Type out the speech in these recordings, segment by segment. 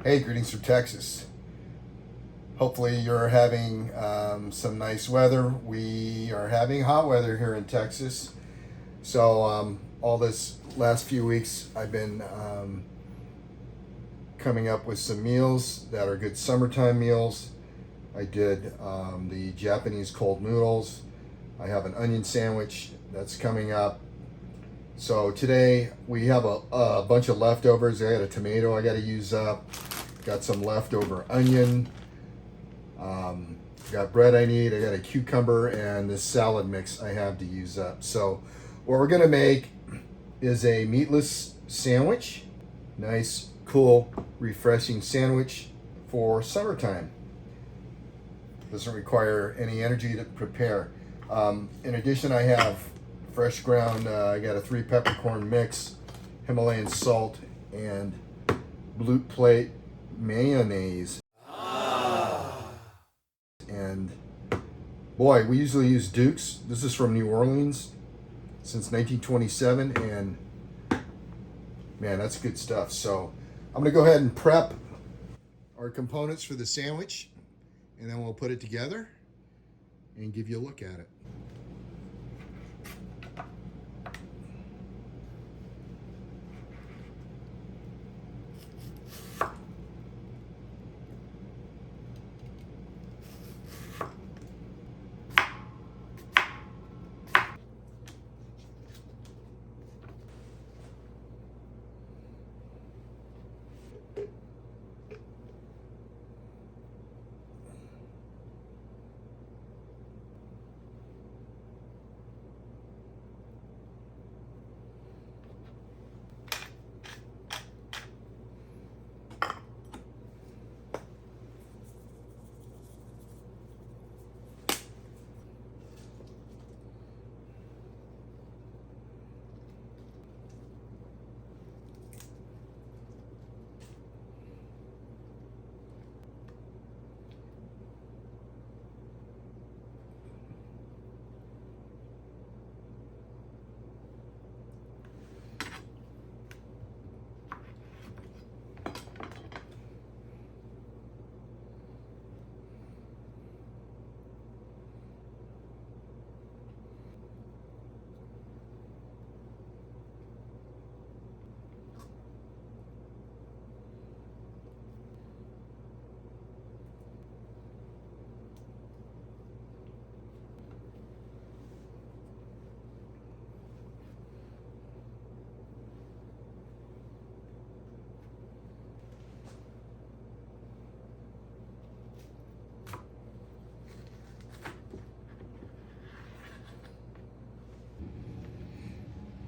Hey, greetings from Texas. Hopefully you're having some nice weather. We are having hot weather here in Texas. So all this last few weeks I've been coming up with some meals that are good summertime meals. I did the Japanese cold noodles. I have an onion sandwich that's coming up. So today we have a bunch of leftovers. I got a tomato I got to use up. Got some leftover onion. Got bread I need. I got a cucumber and this salad mix I have to use up. So what we're gonna make is a meatless sandwich. Nice, cool, refreshing sandwich for summertime. Doesn't require any energy to prepare. In addition, I have fresh ground. I got a 3 peppercorn mix, Himalayan salt, and blue plate mayonnaise. And boy, we usually use Duke's. This is from New Orleans since 1927, and man, that's good stuff. So I'm gonna go ahead and prep our components for the sandwich, and then we'll put it together and give you a look at it.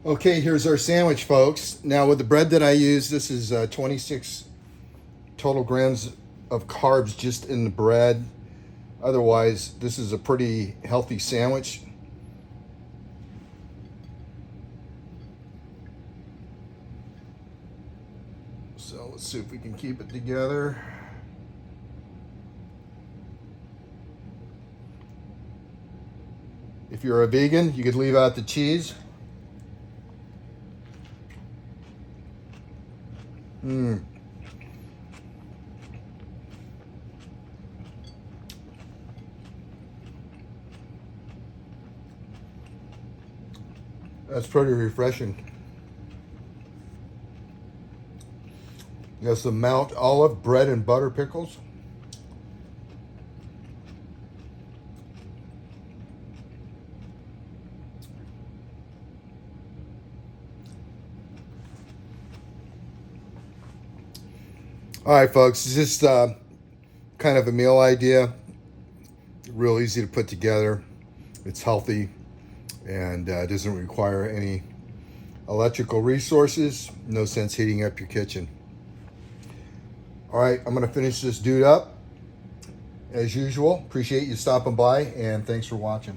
Okay, here's our sandwich, folks. Now with the bread that I use, this is 26 total grams of carbs just in the bread. Otherwise, this is a pretty healthy sandwich. So let's see if we can keep it together. If you're a vegan, you could leave out the cheese. That's pretty refreshing. You got some Mount Olive bread and butter pickles. All right, folks, it's just kind of a meal idea. Real easy to put together. It's healthy and doesn't require any electrical resources. No sense heating up your kitchen. All right, I'm gonna finish this dude up as usual. Appreciate you stopping by, and thanks for watching.